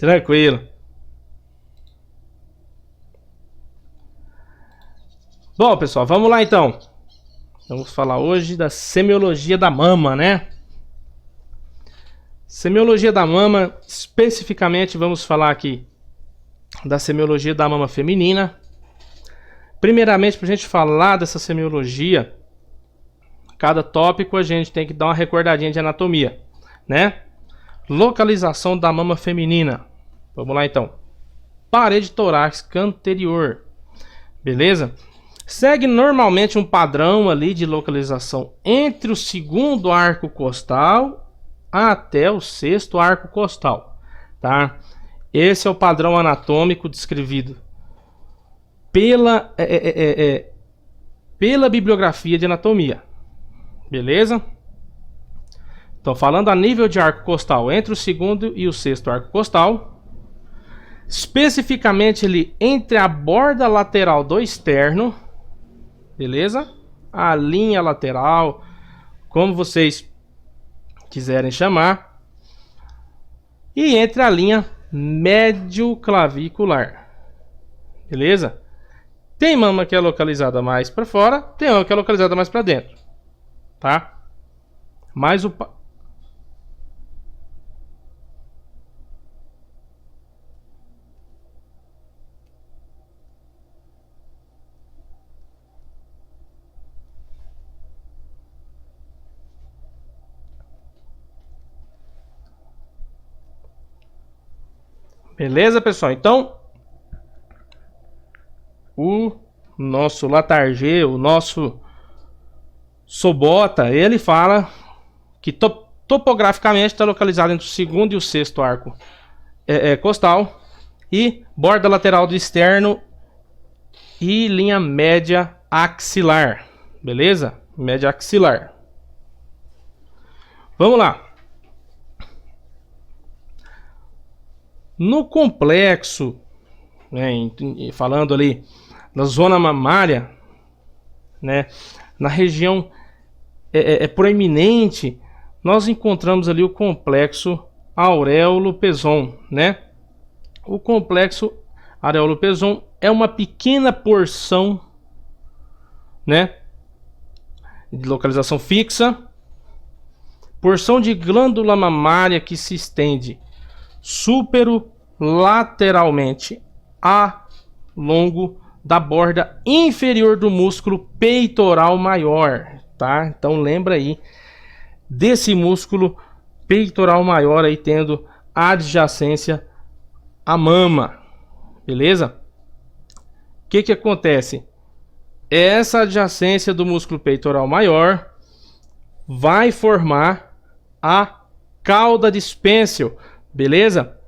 Tranquilo. Bom, pessoal, vamos lá então. Vamos falar hoje da semiologia da mama, né? Semiologia da mama, especificamente vamos falar aqui da semiologia da mama feminina. Primeiramente, para a gente falar dessa semiologia, cada tópico a gente tem que dar uma recordadinha de anatomia, né? Localização da mama feminina. Vamos lá então. Parede torácica anterior. Beleza? Segue normalmente um padrão ali de localização entre o segundo arco costal até o sexto arco costal, tá? Esse é o padrão anatômico descrevido pela bibliografia de anatomia. Beleza? Então, falando a nível de arco costal entre o segundo e o sexto arco costal, especificamente ali entre a borda lateral do externo, beleza? A linha lateral, como vocês quiserem chamar, e entre a linha médio-clavicular, beleza? Tem mama que é localizada mais para fora, tem uma que é localizada mais para dentro, tá? Mas o beleza, pessoal? Então, o nosso Latarjet, o nosso Sobota, ele fala que topograficamente está localizado entre o segundo e o sexto arco costal e borda lateral do externo e linha média axilar, beleza? Média axilar. Vamos lá. No complexo, né, falando ali da zona mamária, né, na região proeminente, nós encontramos ali o complexo auréolo-peson, né? O complexo auréolo-peson é uma pequena porção, né, de localização fixa, porção de glândula mamária que se estende superolateralmente a longo da borda inferior do músculo peitoral maior, tá? Então lembra aí desse músculo peitoral maior aí tendo adjacência à mama, beleza? O que acontece? Essa adjacência do músculo peitoral maior vai formar a cauda de Spencer, beleza?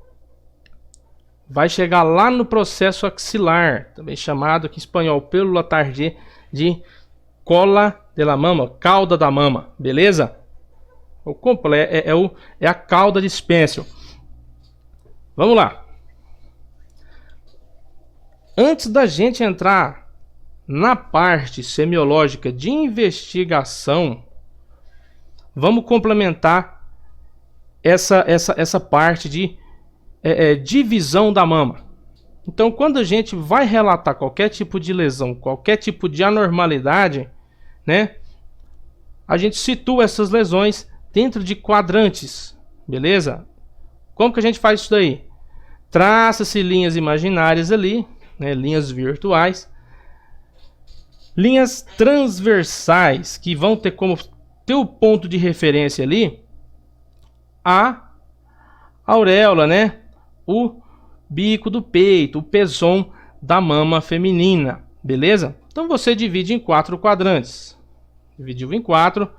Vai chegar lá no processo axilar, também chamado aqui em espanhol pelo Latarjet de cola de la mama, cauda da mama, beleza? É a cauda de Spencer. Vamos lá. Antes da gente entrar na parte semiológica de investigação, vamos complementar essa parte de divisão da mama. Então, quando a gente vai relatar qualquer tipo de lesão, qualquer tipo de anormalidade, né, a gente situa essas lesões dentro de quadrantes, beleza? Como que a gente faz isso daí? Traça-se linhas imaginárias ali, né, linhas virtuais, linhas transversais que vão ter como teu ponto de referência ali a auréola, né? O bico do peito, o pezão da mama feminina, beleza? Então você divide em 4 quadrantes. Dividiu em 4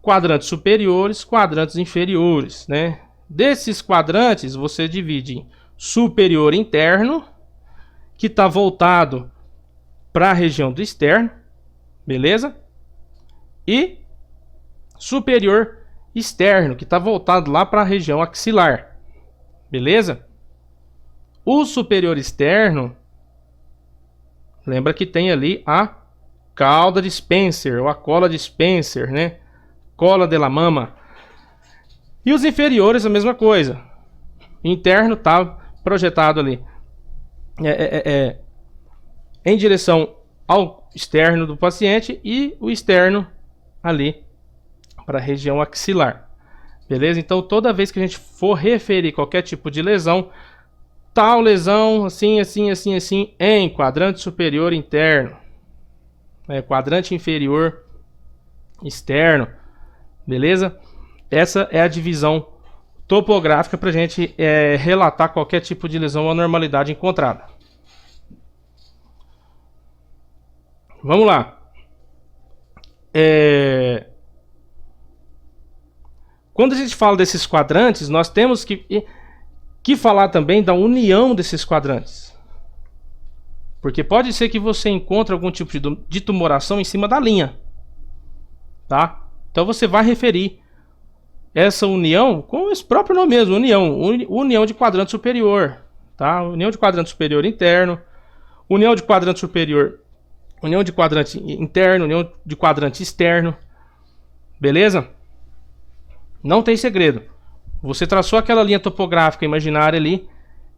quadrantes superiores, quadrantes inferiores, né? Desses quadrantes você divide em superior interno, que está voltado para a região do externo, beleza? E superior externo, que está voltado lá para a região axilar, beleza? O superior externo, lembra que tem ali a cauda de Spencer, ou a cola de Spencer, né? Cola de la mama. E os inferiores a mesma coisa. interno está projetado ali em direção ao externo do paciente e o externo ali para a região axilar. Beleza? Então toda vez que a gente for referir qualquer tipo de lesão, tal lesão assim, assim, assim, assim, em quadrante superior interno, quadrante inferior externo, beleza? Essa é a divisão topográfica para a gente relatar qualquer tipo de lesão ou anormalidade encontrada. Vamos lá. Quando a gente fala desses quadrantes, nós temos que falar também da união desses quadrantes. Porque pode ser que você encontre algum tipo de tumoração em cima da linha. Tá? Então você vai referir essa união com esse próprio nome mesmo, união de quadrante superior. Tá? União de quadrante superior interno, união de quadrante superior, união de quadrante interno, união de quadrante externo. Beleza? Não tem segredo. Você traçou aquela linha topográfica imaginária ali,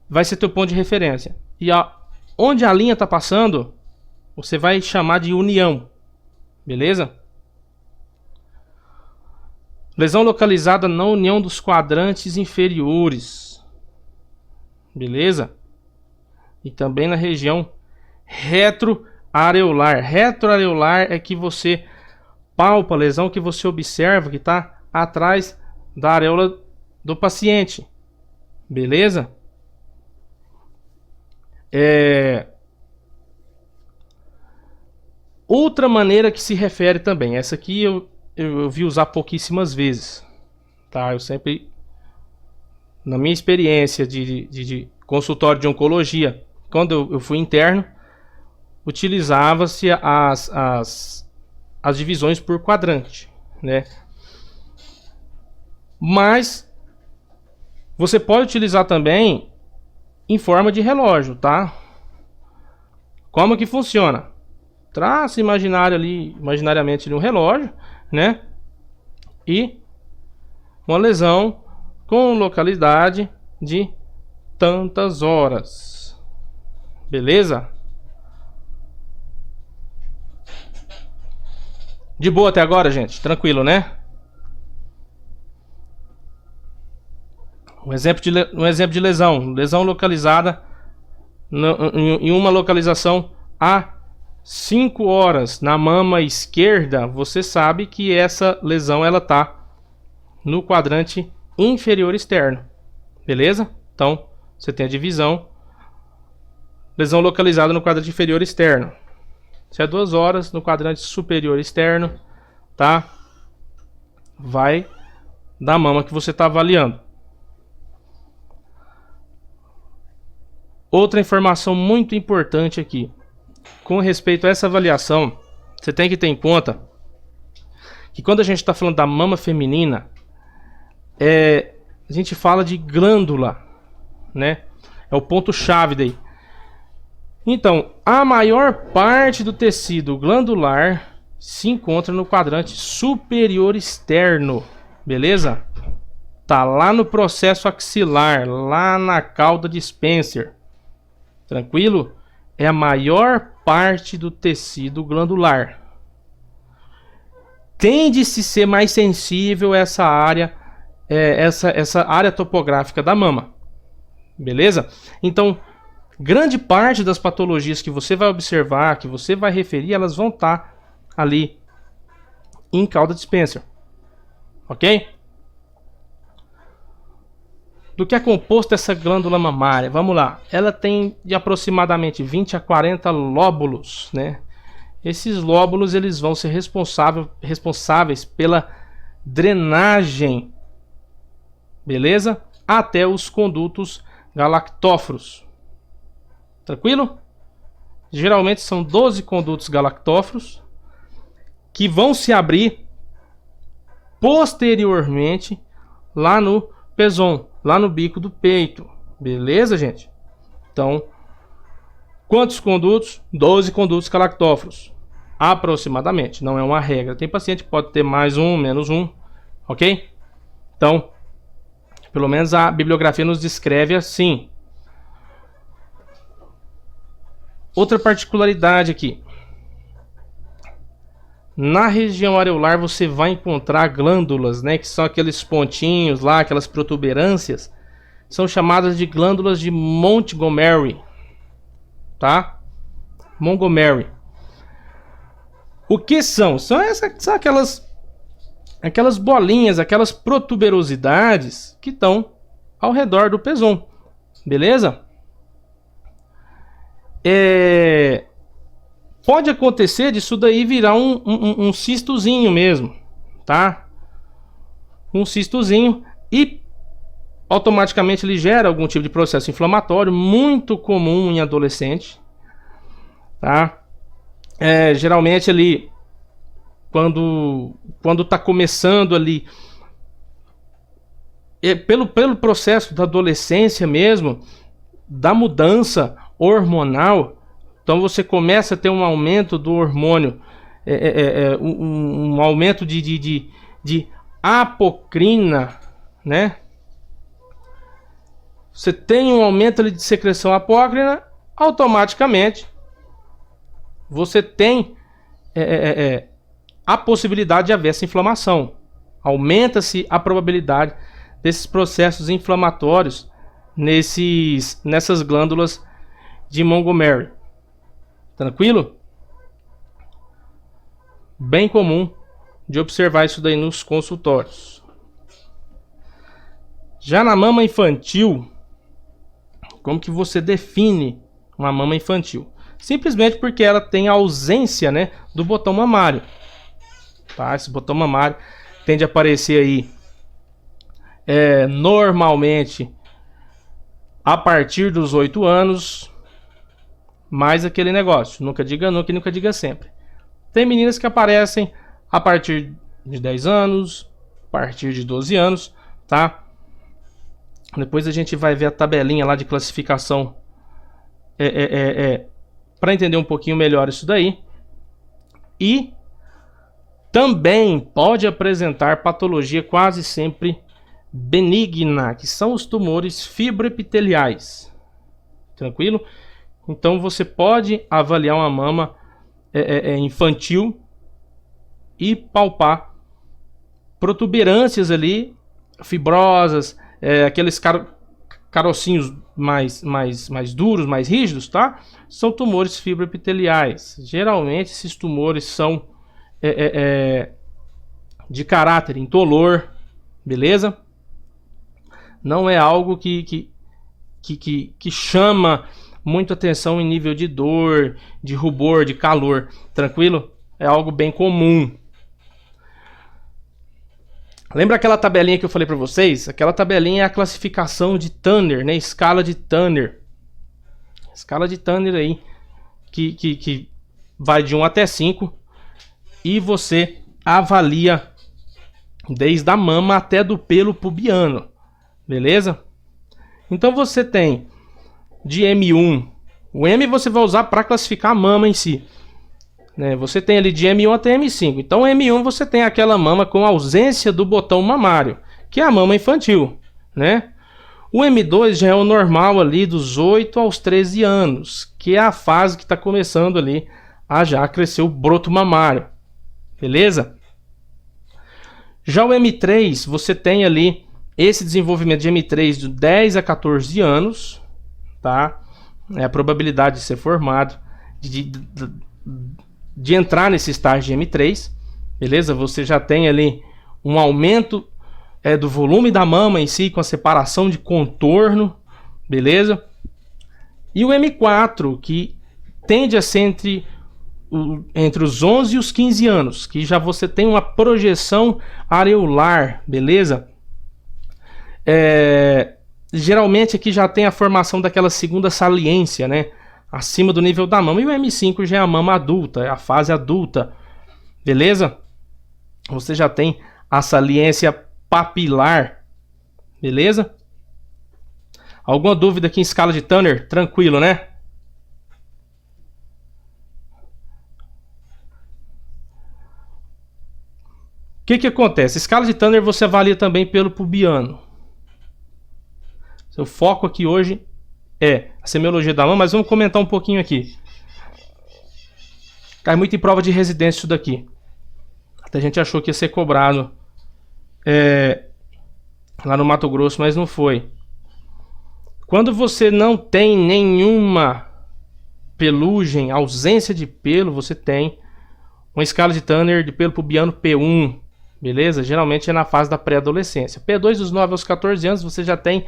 vai ser teu ponto de referência. E onde a linha está passando, você vai chamar de união. Beleza? Lesão localizada na união dos quadrantes inferiores. Beleza? E também na região retroareolar. Retroareolar é que você palpa a lesão, que você observa que está atrás da areola do paciente. Beleza? Outra maneira que se refere também. Essa aqui eu vi usar pouquíssimas vezes. Tá? Eu sempre, na minha experiência de consultório de oncologia, quando eu fui interno, utilizava-se as divisões por quadrante, né? Mas você pode utilizar também em forma de relógio, tá? Como que funciona? Traça imaginariamente um relógio, né? E uma lesão com localidade de tantas horas. Beleza? De boa até agora, gente? Tranquilo, né? Um exemplo de lesão localizada em uma localização a 5 horas na mama esquerda. Você sabe que essa lesão ela tá no quadrante inferior externo, beleza? Então você tem a divisão, lesão localizada no quadrante inferior externo. Se é 2 horas no quadrante superior externo, tá? Vai da mama que você está avaliando. Outra informação muito importante aqui, com respeito a essa avaliação, você tem que ter em conta que quando a gente está falando da mama feminina, a gente fala de glândula, né? É o ponto-chave daí. Então, a maior parte do tecido glandular se encontra no quadrante superior externo, beleza? Tá lá no processo axilar, lá na cauda de Spencer. Tranquilo? É a maior parte do tecido glandular. Tende-se a ser mais sensível essa área, essa área topográfica da mama. Beleza? Então, grande parte das patologias que você vai observar, que você vai referir, elas vão estar ali em cauda de Spencer. Ok? Do que é composto essa glândula mamária? Vamos lá. Ela tem de aproximadamente 20 a 40 lóbulos, né? Esses lóbulos eles vão ser responsáveis pela drenagem, beleza? Até os condutos galactóforos. Tranquilo? Geralmente são 12 condutos galactóforos que vão se abrir posteriormente lá no pezon, lá no bico do peito. Beleza, gente? Então, quantos condutos? 12 condutos galactóforos. Aproximadamente. Não é uma regra. Tem paciente que pode ter mais um, menos um. Ok? Então, Pelo menos a bibliografia nos descreve assim. Outra particularidade aqui. Na região areolar você vai encontrar glândulas, né, que são aqueles pontinhos lá, aquelas protuberâncias, são chamadas de glândulas de Montgomery, tá? Montgomery. O que são? São aquelas bolinhas, aquelas protuberosidades que estão ao redor do pezão, beleza? Pode acontecer disso daí virar um cistozinho mesmo, tá? Um cistozinho e automaticamente ele gera algum tipo de processo inflamatório, muito comum em adolescente, tá? Geralmente ali, quando tá começando ali, pelo processo da adolescência mesmo, da mudança hormonal, então você começa a ter um aumento do hormônio, um aumento de apocrina, né? Você tem um aumento ali de secreção apócrina, automaticamente você tem a possibilidade de haver essa inflamação. Aumenta-se a probabilidade desses processos inflamatórios nessas glândulas de Montgomery. Tranquilo? Bem comum de observar isso daí nos consultórios. Já na mama infantil, como que você define uma mama infantil? Simplesmente porque ela tem a ausência, né, do botão mamário. Tá? Esse botão mamário tende a aparecer aí normalmente a partir dos 8 anos. Mais aquele negócio, nunca diga nunca e nunca diga sempre. Tem meninas que aparecem a partir de 10 anos, a partir de 12 anos, tá? Depois a gente vai ver a tabelinha lá de classificação para entender um pouquinho melhor isso daí. E também pode apresentar patologia quase sempre benigna, que são os tumores fibroepiteliais. Tranquilo? Então você pode avaliar uma mama infantil e palpar protuberâncias ali, fibrosas, aqueles carocinhos mais duros, mais rígidos, tá? São tumores fibroepiteliais. Geralmente esses tumores são de caráter indolor, beleza? Não é algo que chama muita atenção em nível de dor, de rubor, de calor, tranquilo? É algo bem comum. Lembra aquela tabelinha que eu falei para vocês? Aquela tabelinha é a classificação de Tanner, né? Escala de Tanner. Escala de Tanner aí, que vai de 1 até 5. E você avalia desde a mama até do pelo pubiano. Beleza? Então você tem de M1. O M você vai usar para classificar a mama em si, né? Você tem ali de M1 até M5. Então M1 você tem aquela mama com ausência do botão mamário, que é a mama infantil, né? O M2 já é o normal ali dos 8 aos 13 anos, que é a fase que está começando ali a já crescer o broto mamário, beleza? Já o M3 você tem ali esse desenvolvimento de M3 de 10 a 14 anos, tá? É a probabilidade de ser formado, de entrar nesse estágio de M3, beleza? Você já tem ali um aumento do volume da mama em si, com a separação de contorno, beleza? E o M4, que tende a ser entre os 11 e os 15 anos, que já você tem uma projeção areolar, beleza? Geralmente aqui já tem a formação daquela segunda saliência, né? Acima do nível da mama. E o M5 já é a mama adulta, é a fase adulta, beleza? Você já tem a saliência papilar, beleza? Alguma dúvida aqui em escala de Tanner? Tranquilo, né? O que acontece? Escala de Tanner você avalia também pelo pubiano, O foco aqui hoje é a semiologia da mama, mas vamos comentar um pouquinho aqui. Cai muito em prova de residência isso daqui. Até a gente achou que ia ser cobrado lá no Mato Grosso, mas não foi. Quando você não tem nenhuma pelugem, ausência de pelo, você tem uma escala de Tanner de pelo pubiano P1, beleza? Geralmente é na fase da pré-adolescência. P2 dos 9 aos 14 anos você já tem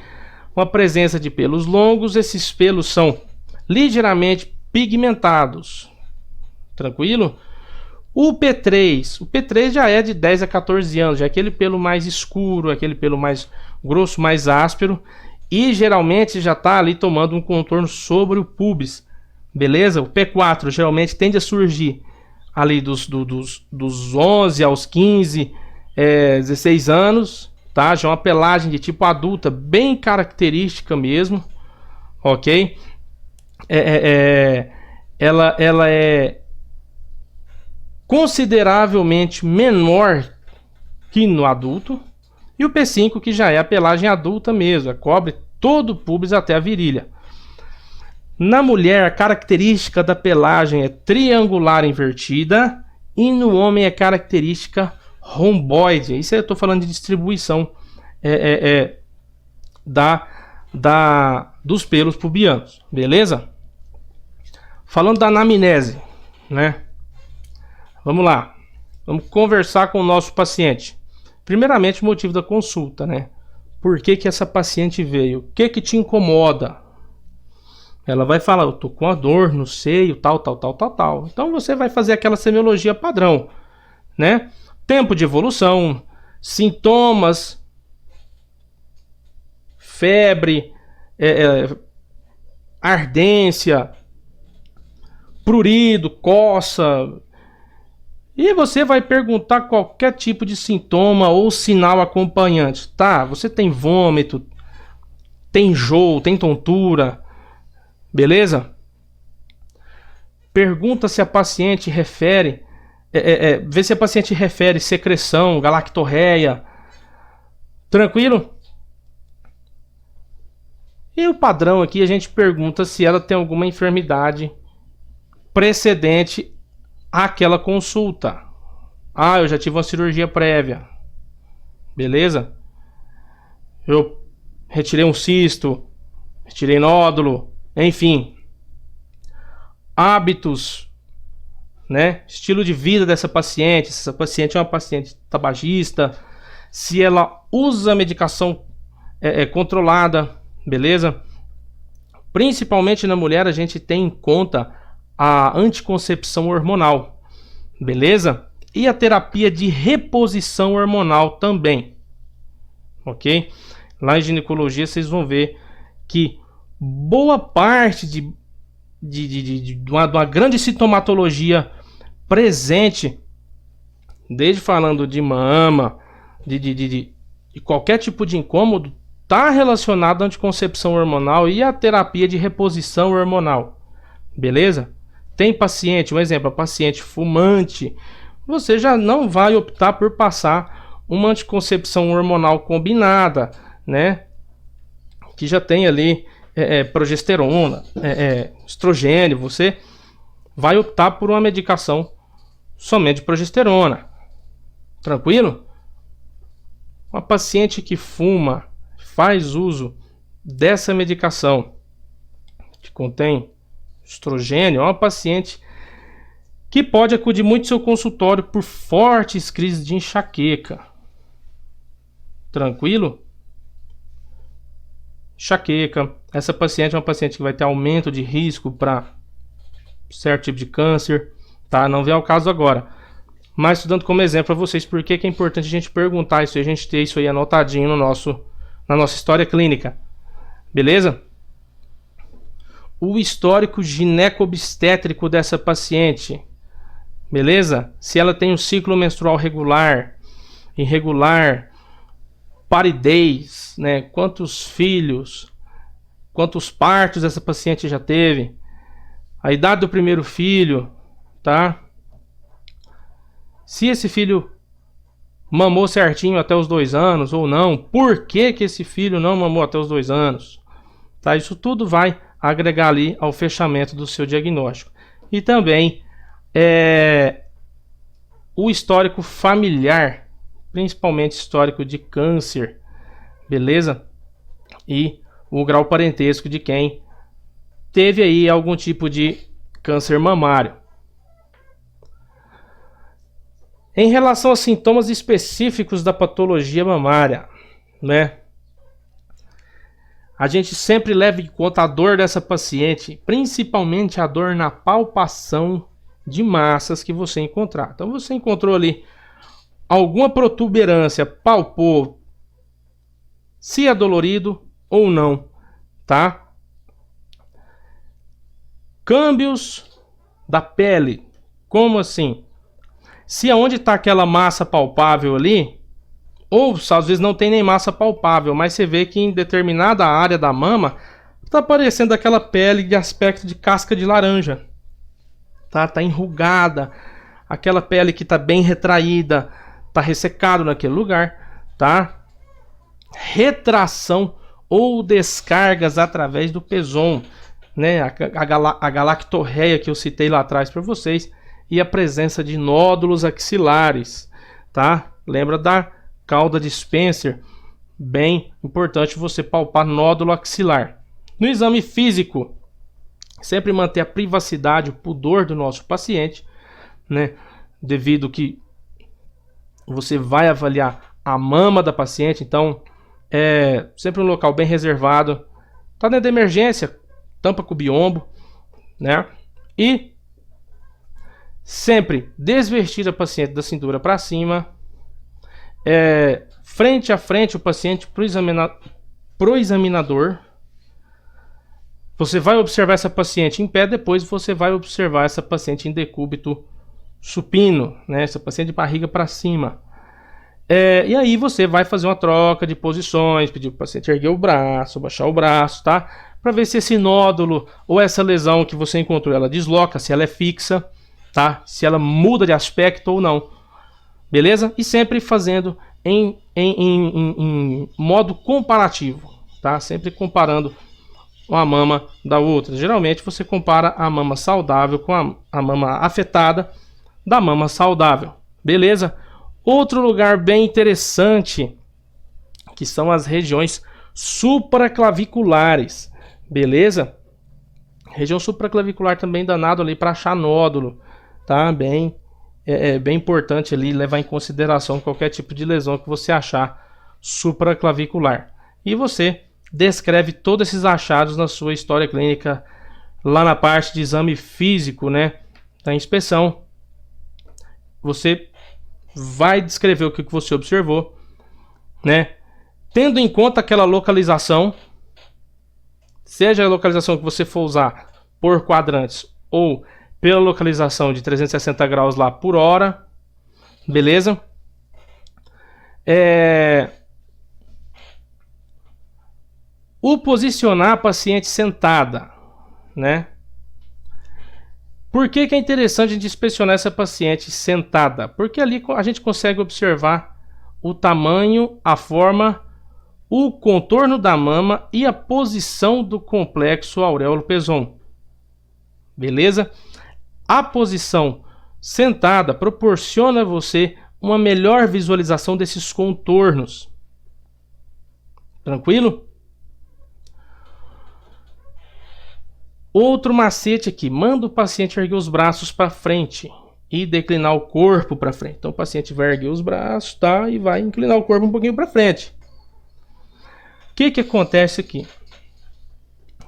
uma presença de pelos longos. Esses pelos são ligeiramente pigmentados. Tranquilo? O P3 já é de 10 a 14 anos, já é aquele pelo mais escuro, aquele pelo mais grosso, mais áspero, e geralmente já está ali tomando um contorno sobre o pubis, beleza? O P4 geralmente tende a surgir ali dos 11 aos 15, 16 anos, tá? Já é uma pelagem de tipo adulta, bem característica mesmo, ok? Ela é consideravelmente menor que no adulto. E o P5, que já é a pelagem adulta mesmo, cobre todo o pubis até a virilha. Na mulher, a característica da pelagem é triangular invertida, e no homem é característica romboide. Isso eu estou falando de distribuição dos pelos pubianos, beleza? Falando da anamnese, né? Vamos lá, vamos conversar com o nosso paciente. Primeiramente, o motivo da consulta, né? Por que que essa paciente veio? O que que te incomoda? Ela vai falar, eu tô com a dor no seio, tal. Então você vai fazer aquela semiologia padrão, né? Tempo de evolução, sintomas, febre, ardência, prurido, coça. E você vai perguntar qualquer tipo de sintoma ou sinal acompanhante. Tá, você tem vômito, tem enjoo, tem tontura, beleza? Pergunta se a paciente refere, vê se a paciente refere secreção, galactorreia. Tranquilo? E o padrão aqui, a gente pergunta se ela tem alguma enfermidade precedente àquela consulta. Ah, eu já tive uma cirurgia prévia. Beleza? Eu retirei um cisto, retirei nódulo, enfim. Hábitos, né? Estilo de vida dessa paciente. Se essa paciente é uma paciente tabagista, se ela usa medicação controlada, beleza? Principalmente na mulher, a gente tem em conta a anticoncepção hormonal, beleza? E a terapia de reposição hormonal também, ok? Lá em ginecologia vocês vão ver que boa parte de uma grande sintomatologia presente, desde falando de mama, de qualquer tipo de incômodo, está relacionado à anticoncepção hormonal e à terapia de reposição hormonal, beleza? Tem paciente, um exemplo, a paciente fumante, você já não vai optar por passar uma anticoncepção hormonal combinada, né? Que já tem ali progesterona, estrogênio, você vai optar por uma medicação somente de progesterona. Tranquilo? Uma paciente que fuma, faz uso dessa medicação que contém estrogênio, é uma paciente que pode acudir muito ao seu consultório por fortes crises de enxaqueca. Tranquilo? Enxaqueca. Essa paciente é uma paciente que vai ter aumento de risco para certo tipo de câncer, tá? Não vem ao caso agora. Mas estou dando como exemplo para vocês porque que é importante a gente perguntar isso, a gente ter isso aí anotadinho na nossa história clínica. Beleza? O histórico ginecobstétrico dessa paciente. Beleza? Se ela tem um ciclo menstrual regular, irregular, paridez, né? Quantos filhos, quantos partos essa paciente já teve, a idade do primeiro filho, tá? Se esse filho mamou certinho até os 2 anos ou não, por que que esse filho não mamou até os 2 anos? tá? Isso tudo vai agregar ali ao fechamento do seu diagnóstico. E também o histórico familiar, principalmente histórico de câncer, beleza? E o grau parentesco de quem teve aí algum tipo de câncer mamário. Em relação a sintomas específicos da patologia mamária, né? A gente sempre leva em conta a dor dessa paciente, principalmente a dor na palpação de massas que você encontrar. Então você encontrou ali alguma protuberância, palpou, se é dolorido ou não, tá? Câmbios da pele, como assim? Se aonde está aquela massa palpável ali, ou às vezes não tem nem massa palpável, mas você vê que em determinada área da mama está aparecendo aquela pele de aspecto de casca de laranja, tá enrugada, aquela pele que está bem retraída, está ressecado naquele lugar, tá? Retração ou descargas através do pezon, né? A galactorreia que eu citei lá atrás para vocês, e a presença de nódulos axilares, tá? Lembra da cauda de Spencer? Bem importante você palpar nódulo axilar. No exame físico, sempre manter a privacidade, o pudor do nosso paciente, né? Devido que você vai avaliar a mama da paciente, então sempre um local bem reservado. Tá dentro da emergência, tampa com o biombo, né? E sempre desvestir a paciente da cintura para cima, frente a frente o paciente pro examinador. Você vai observar essa paciente em pé, depois você vai observar essa paciente em decúbito supino, né? Essa paciente de barriga para cima. E aí você vai fazer uma troca de posições, pedir para o paciente erguer o braço, baixar o braço, tá? Para ver se esse nódulo ou essa lesão que você encontrou, ela desloca, se ela é fixa, tá? Se ela muda de aspecto ou não, beleza? E sempre fazendo em modo comparativo, tá? Sempre comparando uma mama da outra. Geralmente você compara a mama saudável com a mama afetada da mama saudável, beleza? Outro lugar bem interessante, que são as regiões supraclaviculares, beleza? Região supraclavicular também danado ali para achar nódulo, tá? Bem importante ali levar em consideração qualquer tipo de lesão que você achar supraclavicular. E você descreve todos esses achados na sua história clínica, lá na parte de exame físico, né? Da inspeção. Você vai descrever o que você observou, né? Tendo em conta aquela localização, seja a localização que você for usar por quadrantes ou pela localização de 360 graus lá por hora, beleza? O posicionar a paciente sentada, né? Por que é interessante a gente inspecionar essa paciente sentada? Porque ali a gente consegue observar o tamanho, a forma, o contorno da mama e a posição do complexo auréolo-pezon. Beleza? A posição sentada proporciona a você uma melhor visualização desses contornos. Tranquilo? Outro macete aqui, manda o paciente erguer os braços para frente e declinar o corpo para frente. Então o paciente vai erguer os braços, tá? E vai inclinar o corpo um pouquinho para frente. O que acontece aqui?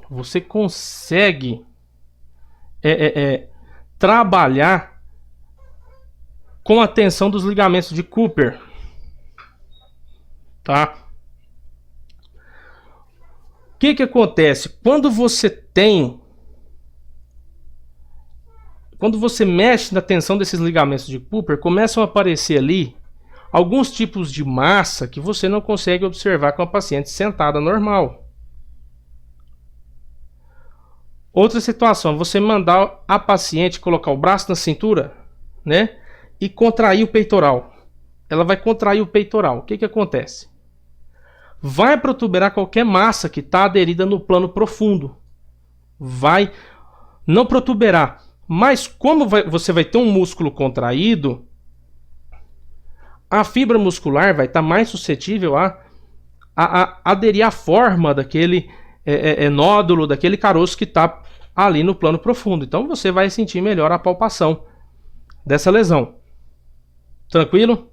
Você consegue trabalhar com a tensão dos ligamentos de Cooper, tá? O que acontece? Quando você mexe na tensão desses ligamentos de Cooper, começam a aparecer ali alguns tipos de massa que você não consegue observar com a paciente sentada normal. Outra situação, você mandar a paciente colocar o braço na cintura, né? E contrair o peitoral. Ela vai contrair o peitoral. O que acontece? vai protuberar qualquer massa que está aderida no plano profundo. Vai não protuberar. Mas como você vai ter um músculo contraído, a fibra muscular vai estar mais suscetível a aderir à forma daquele nódulo, daquele caroço que está ali no plano profundo. Então você vai sentir melhor a palpação dessa lesão. Tranquilo?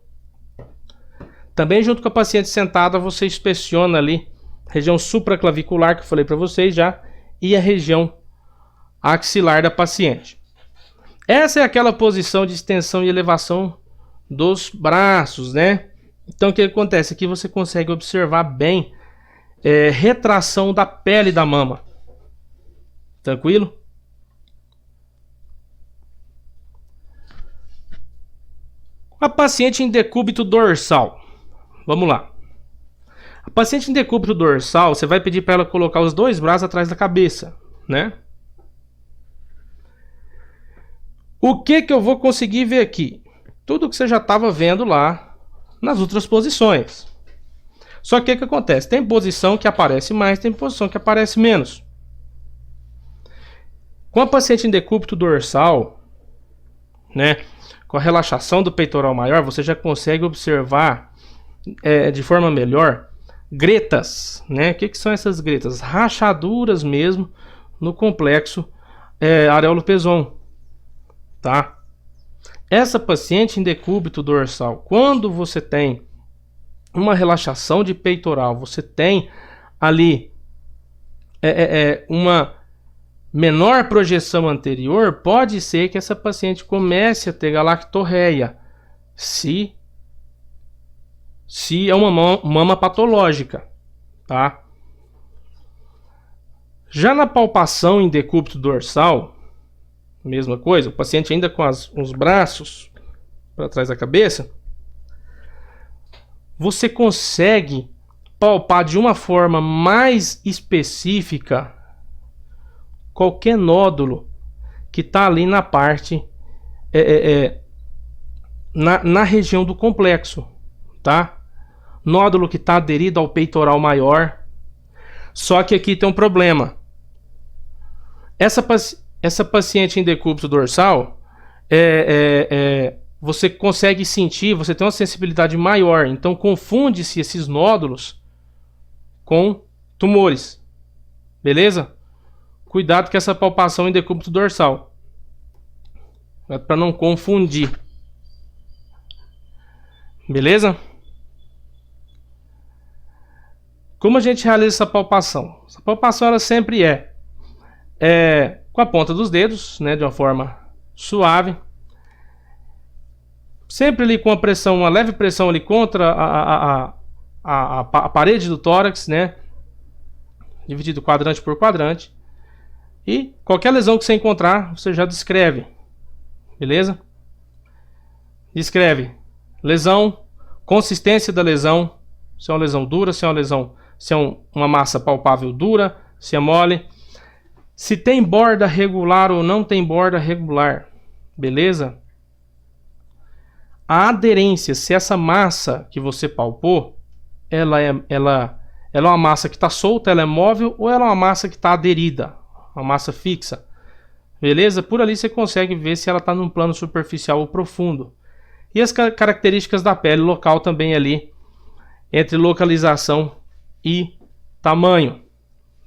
Também junto com a paciente sentada, você inspeciona ali a região supraclavicular, que eu falei para vocês já, e a região axilar da paciente. Essa é aquela posição de extensão e elevação dos braços, né? Então o que acontece? Aqui você consegue observar bem retração da pele da mama. Tranquilo? A paciente em decúbito dorsal. Vamos lá. A paciente em decúbito dorsal, você vai pedir para ela colocar os dois braços atrás da cabeça, né? O que eu vou conseguir ver aqui? Tudo que você já estava vendo lá nas outras posições. Só que o que acontece? Tem posição que aparece mais, tem posição que aparece menos. Com a paciente em decúbito dorsal, né, com a relaxação do peitoral maior, você já consegue observar de forma melhor gretas, né? O que são essas gretas? Rachaduras mesmo no complexo areolo-peson, tá? Essa paciente em decúbito dorsal, quando você tem uma relaxação de peitoral, você tem ali uma menor projeção anterior, pode ser que essa paciente comece a ter galactorreia, se é uma mama patológica, tá? Já na palpação em decúbito dorsal, mesma coisa, o paciente ainda com os braços para trás da cabeça, você consegue palpar de uma forma mais específica qualquer nódulo que está ali na parte, na região do complexo, tá? Nódulo que está aderido ao peitoral maior. Só que aqui tem um problema. Essa paciente em decúbito dorsal, você consegue sentir, você tem uma sensibilidade maior. Então confunde-se esses nódulos com tumores. Beleza? Cuidado com essa palpação em decúbito dorsal, para não confundir. Beleza? Como a gente realiza essa palpação? Essa palpação ela sempre com a ponta dos dedos, né, de uma forma suave. Sempre ali com a pressão, uma leve pressão ali contra a parede do tórax, né? Dividido quadrante por quadrante. E qualquer lesão que você encontrar, você já descreve. Beleza? Descreve lesão, consistência da lesão, se é uma lesão dura, se é uma lesão, se é uma massa palpável dura, se é mole, se tem borda regular ou não tem borda regular. Beleza? A aderência, se essa massa que você palpou, ela é uma massa que está solta, ela é móvel, ou ela é uma massa que está aderida, uma massa fixa. Beleza? Por ali você consegue ver se ela está num plano superficial ou profundo. E as características da pele local também ali, entre localização e tamanho.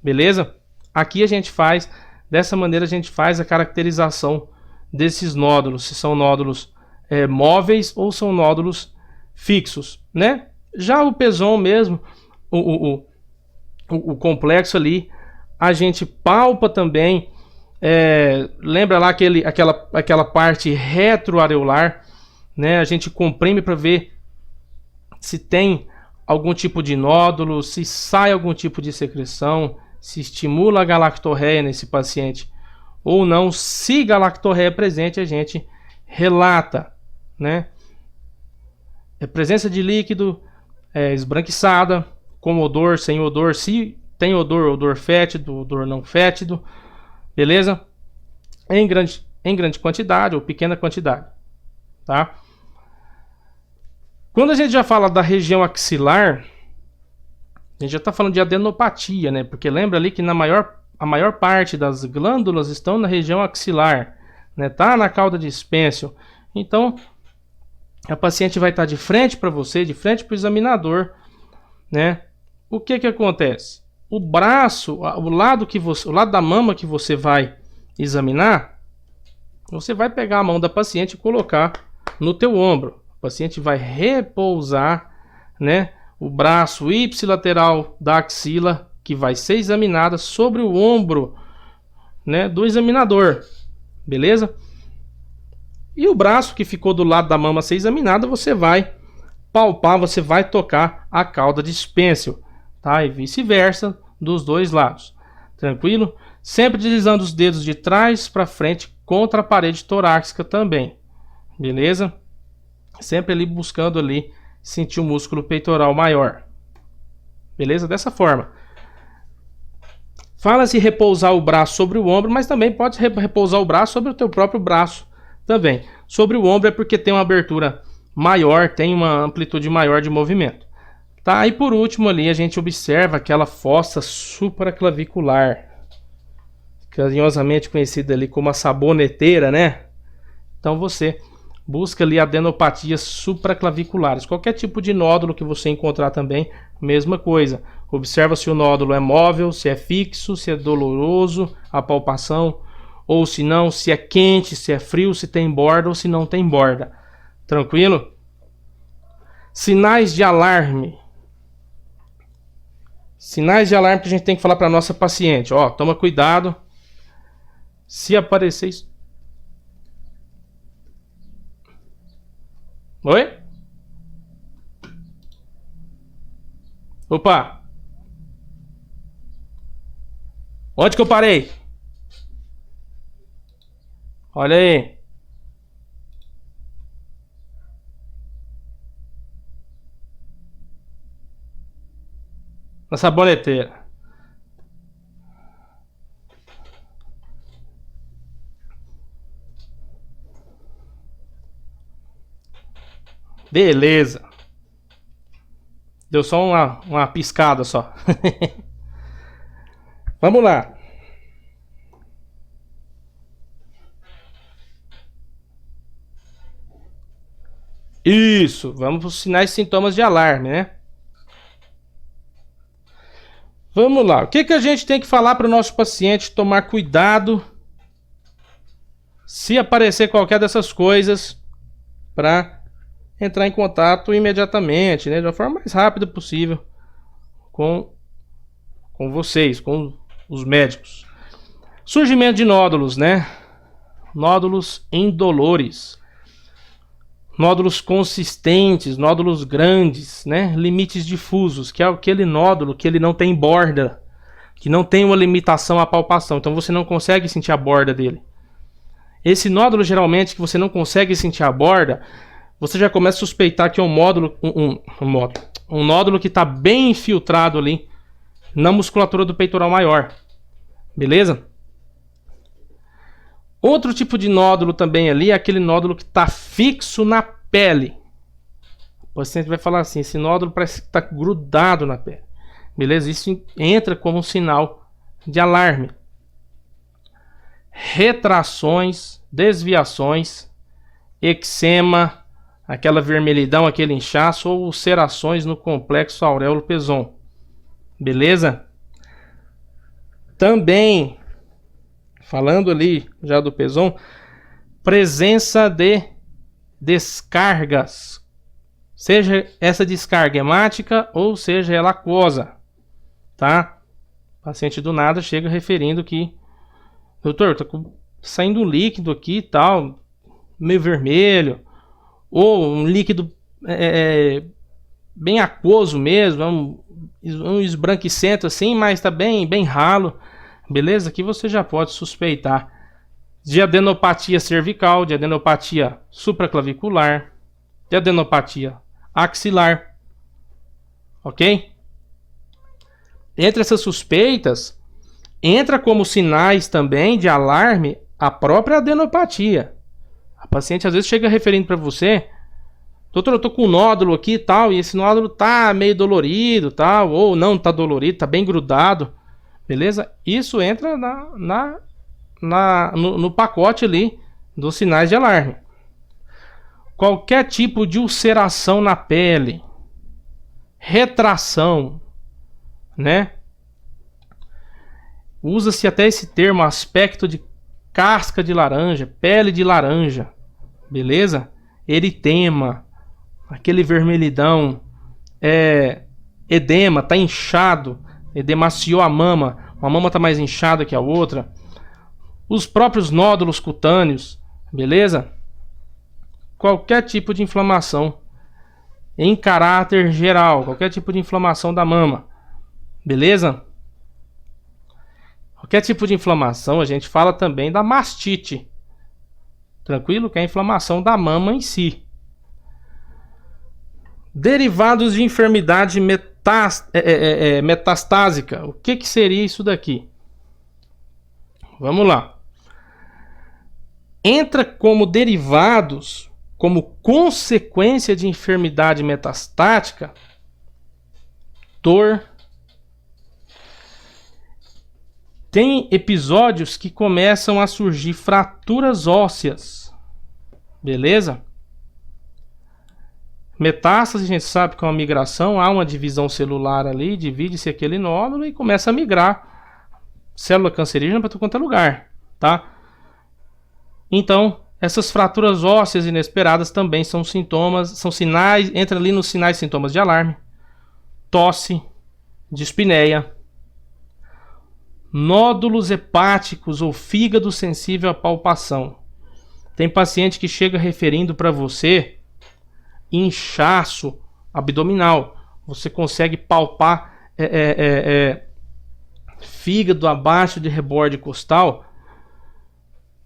Beleza? Aqui a gente faz, dessa maneira a gente faz a caracterização desses nódulos, se são nódulos móveis ou são nódulos fixos, né? Já o peson mesmo, o complexo ali, a gente palpa também, lembra lá aquela parte retroareolar, né? A gente comprime para ver se tem algum tipo de nódulo, se sai algum tipo de secreção, se estimula a galactorreia nesse paciente ou não. Se galactorreia é presente, a gente relata, né? Presença de líquido esbranquiçada, com odor, sem odor, se tem odor, odor fétido, odor não fétido, beleza? Em grande quantidade ou pequena quantidade, tá? Quando a gente já fala da região axilar, A gente já está falando de adenopatia, né? Porque lembra ali que a maior parte das glândulas estão na região axilar, né? Tá na cauda de Spencer. Então, a paciente vai estar de frente para você, de frente para o examinador, né? O que acontece? O braço, o lado da mama que você vai examinar, você vai pegar a mão da paciente e colocar no teu ombro. O paciente vai repousar, né, o braço ipsilateral da axila, que vai ser examinada, sobre o ombro, né, do examinador. Beleza? E o braço que ficou do lado da mama a ser examinada, você vai palpar, você vai tocar a cauda de Spencer, tá? E vice-versa dos dois lados. Tranquilo? Sempre deslizando os dedos de trás para frente contra a parede torácica também. Beleza? Sempre ali buscando ali sentir o músculo peitoral maior. Beleza? Dessa forma. Fala-se repousar o braço sobre o ombro, mas também pode repousar o braço sobre o teu próprio braço também. Sobre o ombro é porque tem uma abertura maior, tem uma amplitude maior de movimento. Tá? E por último ali a gente observa aquela fossa supraclavicular, carinhosamente conhecida ali como a saboneteira, né? Então você busca ali adenopatias supraclaviculares. Qualquer tipo de nódulo que você encontrar também, mesma coisa. Observa se o nódulo é móvel, se é fixo, se é doloroso a palpação, ou se não, se é quente, se é frio, se tem borda ou se não tem borda. Tranquilo? Sinais de alarme. Sinais de alarme que a gente tem que falar para nossa paciente. Ó, toma cuidado. Se aparecer isso. Oi? Opa! Onde que eu parei? Olha aí. Na saboneteira. Beleza. Deu só uma piscada só. Vamos lá. Isso. Vamos para os sinais e sintomas de alarme, né? Vamos lá. O que a gente tem que falar para o nosso paciente tomar cuidado se aparecer qualquer dessas coisas, para entrar em contato imediatamente, né, de uma forma mais rápida possível com vocês, com os médicos. Surgimento de nódulos, né? Nódulos indolores. Nódulos consistentes, nódulos grandes, né? Limites difusos, que é aquele nódulo que ele não tem borda, que não tem uma limitação à palpação, então você não consegue sentir a borda dele. Esse nódulo, geralmente, que você não consegue sentir a borda, você já começa a suspeitar que é um nódulo que está bem infiltrado ali na musculatura do peitoral maior. Beleza? Outro tipo de nódulo também ali é aquele nódulo que está fixo na pele. O paciente vai falar assim, esse nódulo parece que está grudado na pele. Beleza? Isso entra como um sinal de alarme. Retrações, desviações, eczema, aquela vermelhidão, aquele inchaço ou ulcerações no complexo auréolo-peson. Beleza? Também, falando ali já do peson, presença de descargas, seja essa descarga hemática ou seja ela aquosa, tá? O paciente do nada chega referindo que, doutor, tá saindo um líquido aqui e tal, meio vermelho, ou um líquido bem aquoso mesmo, um esbranquicento assim, mas tá bem ralo. Beleza? Aqui você já pode suspeitar de adenopatia cervical, de adenopatia supraclavicular, de adenopatia axilar. Ok? Entre essas suspeitas, entra como sinais também de alarme a própria adenopatia. A paciente às vezes chega referindo para você Doutor, eu tô com um nódulo aqui e tal, e esse nódulo tá meio dolorido, tal, ou não tá dolorido, tá bem grudado, beleza? Isso entra no pacote ali dos sinais de alarme. Qualquer tipo de ulceração na pele, retração, né? Usa-se até esse termo, aspecto de casca de laranja, pele de laranja, beleza? Eritema, aquele vermelhidão, edema, tá inchado, edemaciou a mama, uma mama tá mais inchada que a outra. Os próprios nódulos cutâneos, beleza? Qualquer tipo de inflamação em caráter geral, qualquer tipo de inflamação da mama, beleza? Qualquer tipo de inflamação, a gente fala também da mastite, tranquilo? Que é a inflamação da mama em si. Derivados de enfermidade metastásica. O que seria isso daqui? Vamos lá. Entra como derivados, como consequência de enfermidade metastática, dor. Tem episódios que começam a surgir fraturas ósseas, beleza? Metástase, a gente sabe que é uma migração, há uma divisão celular ali, divide-se aquele nódulo e começa a migrar célula cancerígena para todo quanto é lugar, tá? Então, essas fraturas ósseas inesperadas também são sintomas, são sinais, entra ali nos sinais e sintomas de alarme, tosse, dispneia, nódulos hepáticos ou fígado sensível à palpação. Tem paciente que chega referindo para você inchaço abdominal. Você consegue palpar fígado abaixo de reborde costal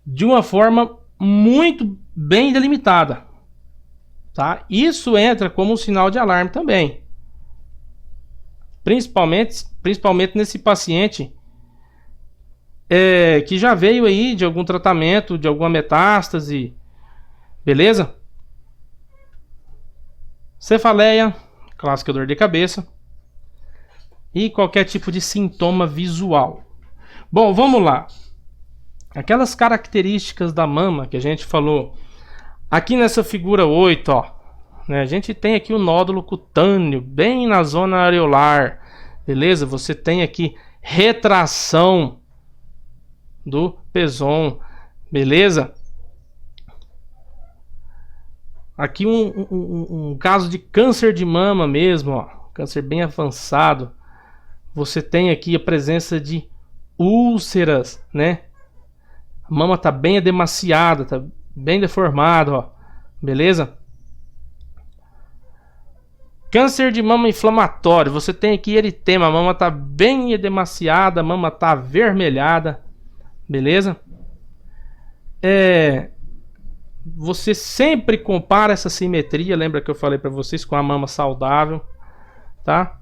de uma forma muito bem delimitada, tá? Isso entra como um sinal de alarme também, principalmente nesse paciente que já veio aí de algum tratamento, de alguma metástase, beleza? Cefaleia, clássica dor de cabeça e qualquer tipo de sintoma visual. Bom, vamos lá. Aquelas características da mama que a gente falou. Aqui nessa figura 8, ó, né, a gente tem aqui o nódulo cutâneo, bem na zona areolar, beleza? Você tem aqui retração do pezon, beleza? Aqui um caso de câncer de mama mesmo, ó, câncer bem avançado. Você tem aqui a presença de úlceras, né? A mama tá bem edemaciada, tá bem deformada, ó, beleza? Câncer de mama inflamatório, você tem aqui eritema, a mama tá bem edemaciada, a mama tá avermelhada, beleza? Você sempre compara essa simetria, lembra que eu falei para vocês, com a mama saudável, tá?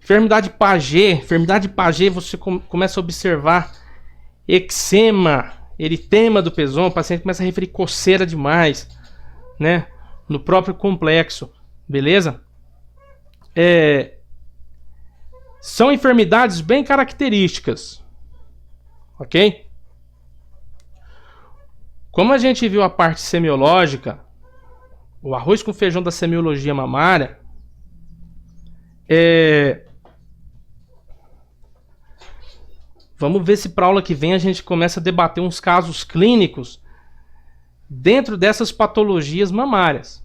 Enfermidade Paget, você começa a observar eczema, eritema do pezon, o paciente começa a referir coceira demais, né? No próprio complexo, beleza? São enfermidades bem características, ok? Como a gente viu a parte semiológica, o arroz com feijão da semiologia mamária, vamos ver se para a aula que vem a gente começa a debater uns casos clínicos dentro dessas patologias mamárias,